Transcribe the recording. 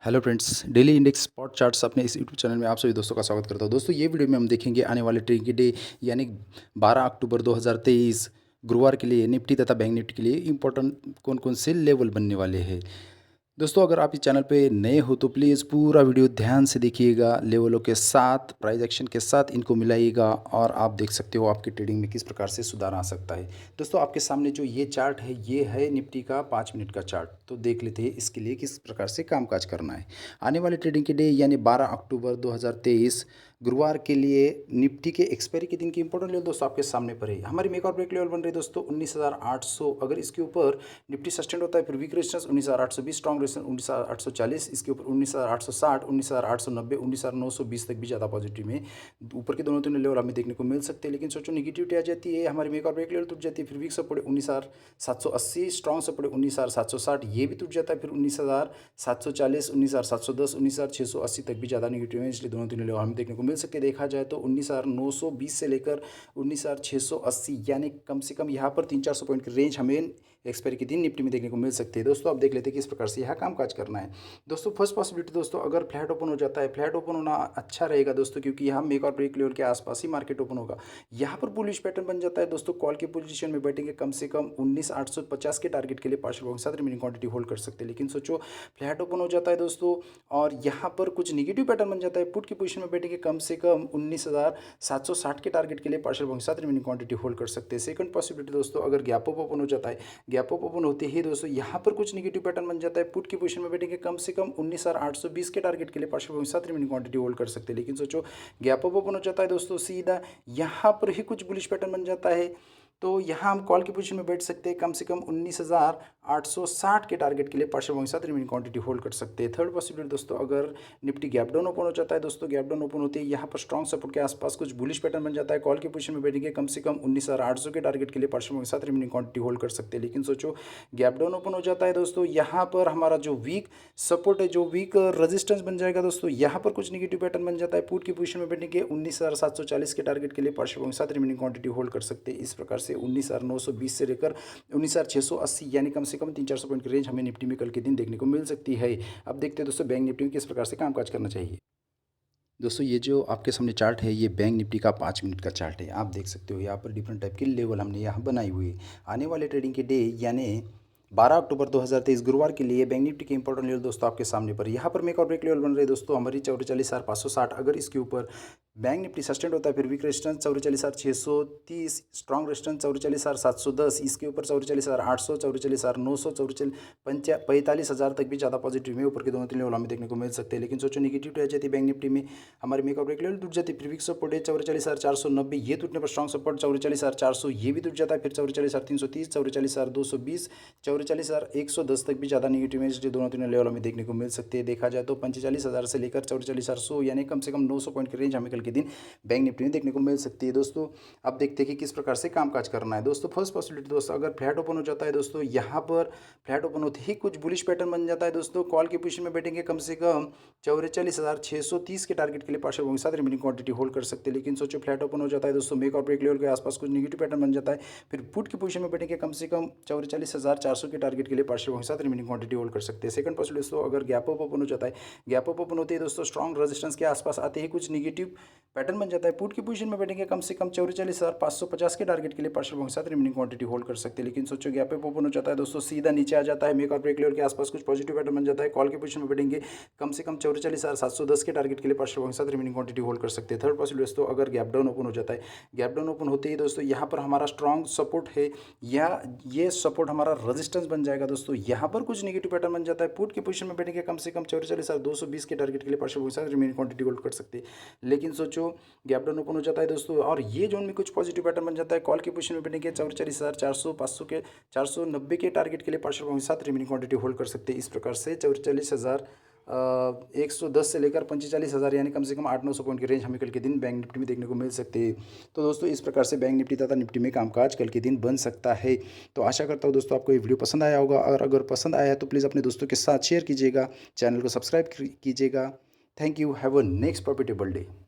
Hello friends, daily index spot charts अपने इस YouTube channel में आप सभी दोस्तों का स्वागत करता हूं। दोस्तों ये वीडियो में हम देखेंगे आने वाले ट्रेडिंग के डे यानी 12 अक्टूबर 2023 गुरुवार के लिए निफ्टी तथा बैंक निफ्टी के लिए इंपॉर्टेंट कौन कौन से लेवल बनने वाले हैं। दोस्तों अगर आप इस चैनल पे नए हो तो प्लीज़ पूरा वीडियो ध्यान से देखिएगा, लेवलों के साथ प्राइस एक्शन के साथ इनको मिलाइएगा और आप देख सकते हो आपकी ट्रेडिंग में किस प्रकार से सुधार आ सकता है। दोस्तों आपके सामने जो ये चार्ट है ये है निफ्टी का 5 मिनट का चार्ट। तो देख लेते हैं इसके लिए किस प्रकार से कामकाज करना है। आने वाले ट्रेडिंग के डे यानी 12 अक्टूबर 2023 गुरुवार के लिए निफ्टी के एक्सपायरी के दिन की इंपॉर्टेंट लेवल दोस्तों आपके सामने पर है। हमारी मेक और ब्रेक लेवल बन रही है दोस्तों 19,800। अगर इसके ऊपर निफ्टी सस्टेंड होता है फिर वीक रेजिस्टेंस 19,820, स्ट्रॉन्ग रेजिस्टेंस 19,840, इसके ऊपर 19,860, 19,890, 19,920 तक भी ज़्यादा पॉजिटिव में ऊपर के दोनों तीनों लेवल हमें देखने को मिल सकते हैं। लेकिन सोचो नेगेटिविटी आ जाती है, हमारी मेक और ब्रेक लेवल टूट जाती है। फिर वीक सपोर्ट 19,780, स्ट्रॉन्ग सपोर्ट 19,760, ये भी टूट जाता है। फिर 19,740, 19,710, 19,680 तक भी ज़्यादा नेगेटिव है। इसलिए दोनों तीनों लेवल हमें देखने को मिल सकते। देखा जाए तो 19,920 से लेकर 19,680 यानी कम से कम यहाँ पर 300-400 पॉइंट की रेंज हमें एक्सपायरी के दिन निफ्टी में देखने को मिल सकती है। दोस्तों आप देख लेते हैं कि इस प्रकार से यहाँ कामकाज करना है। दोस्तों फर्स्ट पॉसिबिलिटी दोस्तों अगर फ्लैट ओपन हो जाता है, फ्लैट ओपन होना अच्छा रहेगा दोस्तों, क्योंकि यहाँ मेक और ब्रेक लेवल के आसपास ही मार्केट ओपन होगा। यहाँ पर बुलिश पैटर्न बन जाता है दोस्तों, कॉल की पोजीशन में बैठेंगे कम से कम 19,850 के टारगेट के लिए पार्शियल बाउंस के साथ रिमेनिंग क्वांटिटी होल्ड कर सकते हैं। लेकिन सोचो फ्लैट ओपन हो जाता है दोस्तों और यहाँ पर कुछ निगेटिव पैटर्न बन जाता है, पुट की पोजीशन में बैठेंगे कम से कम 19,760 के टारगेट के लिए पार्शियल बाउंस के साथ रिमेनिंग क्वांटिटी होल्ड कर सकते हैं। सेकंड पॉसिबिलिटी दोस्तों अगर गैप अप ओपन हो जाता है, गैप अप ओपन होते ही दोस्तों यहाँ पर कुछ नेगेटिव पैटर्न बन जाता है, पुट की पोजीशन में बैठेंगे कम से कम 19,820 के टारगेट के लिए पार्शियल बाउंस के साथ रिमेनिंग क्वांटिटी होल्ड कर सकते हैं। लेकिन सोचो गैप अप ओपन हो जाता है दोस्तों, सीधा यहाँ पर ही कुछ बुलिश पैटर्न बन जाता है, तो यहाँ हम कॉल की पोजीशन में बैठ सकते हैं कम से कम 19,860 के टारगेट के लिए पार्शियल बाउंस के साथ रिमेनिंग क्वांटिटी होल्ड कर सकते हैं। थर्ड पॉसिबिलिटी दोस्तों अगर निफ्टी गैप डाउन ओपन हो जाता है दोस्तों, गैप डाउन ओपन होती है यहाँ पर स्ट्रॉन्ग सपोर्ट के आसपास कुछ बुलिश पैटर्न बन जाता है, कॉल की पोजीशन में बैठेंगे कम से कम 19,800 के टारगेट के लिए पार्शियल बाउंस के साथ रिमेनिंग क्वांटिटी होल्ड कर सकते हैं। लेकिन सोचो गैप डाउन ओपन हो जाता है दोस्तों, यहाँ पर हमारा जो वीक सपोर्ट है, जो वीक रेजिस्टेंस बन जाएगा दोस्तों, यहाँ पर कुछ निगेटिव पैटर्न बन जाता है, पुट की पोजीशन में बैठेंगे 19,740 के टारगेट के लिए पार्शियल बाउंस के साथ रिमेनिंग क्वांटिटी होल्ड कर सकते हैं। इस प्रकार से 19,920 से लेकर 19,680 यानी कम से कम 300-400 पॉइंट की रेंज हमें निफ्टी में कल के दिन देखने को मिल सकती है। अब देखते हैं दोस्तों बैंक निफ्टी में किस प्रकार से कामकाज करना चाहिए। दोस्तों ये जो आपके सामने चार्ट है ये बैंक निफ्टी का 5 मिनट का चार्ट है। आप देख सकते हो यहाँ पर डिफरेंट टाइप के लेवल हमने यहाँ बनाई हुई है। आने वाले ट्रेडिंग के डे यानी 12 अक्टूबर 2023 गुरुवार के लिए बैंक निफ्टी के इंपॉर्टेंट लेवल दोस्तों आपके सामने पर यहाँ पर मेक और ब्रेक लेवल बन रहे हैं दोस्तों हमारी 44,560। अगर इसके ऊपर बैंक निफ्टी सस्टेंड होता है फिर वीक रेजिस्टेंस 44,630, स्ट्रॉन्ग रेजिस्टेंस 44,710, इसके ऊपर 44,800, 44,900, 45,000 तक भी ज़्यादा पॉजिटिव में ऊपर के दोनों तीन लेवल हमें देखने को मिल सकते हैं। लेकिन सोचो निगेटिव आ जाती है बैंक निफ्टी में, हमारे मेक और ब्रेक लेवल टूट जाती है। फिर वीक सपोर्ट है 44,490, ये टूटने पर स्ट्रॉन्ग सपोर्ट 44,400, ये भी टूट जाता है। फिर 44,330, 44,220, 44,110 तक भी ज़्यादा नेगेटिव है, इसलिए दोनों तीनों लेवल हमें देखने को मिल सकते हैं। देखा जाए तो 45,000 से लेकर 44,800 यानी कम से कम 900 पॉइंट की रेंज हमें कल के दिन बैंक निफ्टी में देखने को मिल सकती है। दोस्तों अब देखते हैं कि किस प्रकार से कामकाज करना है। दोस्तों फर्स्ट पॉसिबिलिटी दोस्तों अगर फ्लैट ओपन हो जाता है दोस्तों, यहाँ पर फ्लैट ओपन होते ही कुछ बुलिश पैटर्न बन जाता है दोस्तों, कॉल की पोजीशन में बैठेंगे कम से कम 44,630 के टारगेट के लिए पार्शियल बाउंस के साथ रिमेनिंग क्वांटिटी होल्ड कर सकते हैं। लेकिन सोचो फ्लैट ओपन हो जाता है दोस्तों, मेक और ब्रेक लेवल के आसपास कुछ नेगेटिव पैटर्न बन जाता है, फिर पुट की पोजीशन में बैठेंगे कम से कम 44,400 के टारगेट के लिए पार्शियल बाउंस के साथ रिमेनिंग क्वांटिटी होल्ड कर सकते हैं। सेकंड पॉसिबिलिटी दोस्तों अगर गैप अप ओपन हो जाता है, गैप अप ओपन होते ही दोस्तों स्ट्रॉन्ग रेजिस्टेंस के आसपास आते ही कुछ नेगेटिव पैटर्न बन जाता है, पुट की पोजीशन में बैठेंगे कम से कम 44,550 के टारगेट के लिए पार्शियल बाउंस के साथ रिमेनिंग क्वांटिटी होल्ड कर सकते हैं। लेकिन सोचो गैप अप ओपन हो जाता है दोस्तों, सीधा नीचे आ जाता है, मेक और ब्रेक लेवल के आसपास कुछ पॉजिटिव पैटर्न बन जाता है, कॉल की पोजीशन में बैठेंगे कम से कम 44,710 के टारगेट के लिए पार्शियल बाउंस के साथ रिमेनिंग क्वांटिटी होल्ड कर सकते हैं। थर्ड पॉसिबिलिटी दोस्तों अगर गैप डाउन ओपन हो जाता है, गैप डाउन ओपन होते ही दोस्तों यहाँ पर हमारा स्ट्रॉन्ग सपोर्ट है या ये सपोर्ट हमारा रेजिस्टेंस बन जाएगा दोस्तों, यहाँ पर कुछ नेगेटिव पैटर्न बन जाता है, पुट की पोजीशन में बैठेंगे कम से कम 44,220 के टारगेट के लिए पार्शियल बाउंस के साथ रिमेनिंग क्वांटिटी होल्ड कर सकते हैं। लेकिन सोचो गैप डाउन ओपन हो जाता है दोस्तों और ये जोन में कुछ पॉजिटिव पैटर्न बन जाता है, कॉल की पोजीशन में बैठेंगे 44,400, 500 के 490 के टारगेट के लिए पार्शियल बाउंस के साथ रिमेनिंग क्वांटिटी होल्ड कर सकते हैं। इस प्रकार से 44,110 से लेकर 45,000 यानी कम से कम 800-900 पॉइंट की रेंज हमें कल के दिन बैंक निफ्टी में देखने को मिल सकती है। तो दोस्तों इस प्रकार से बैंक निफ्टी तथा निफ्टी में कामकाज कल के दिन बन सकता है। तो आशा करता हूँ दोस्तों आपको ये वीडियो पसंद आया होगा, और अगर पसंद आया है तो प्लीज़ अपने दोस्तों के साथ शेयर कीजिएगा, चैनल को सब्सक्राइब कीजिएगा। Thank you, have a next profitable day.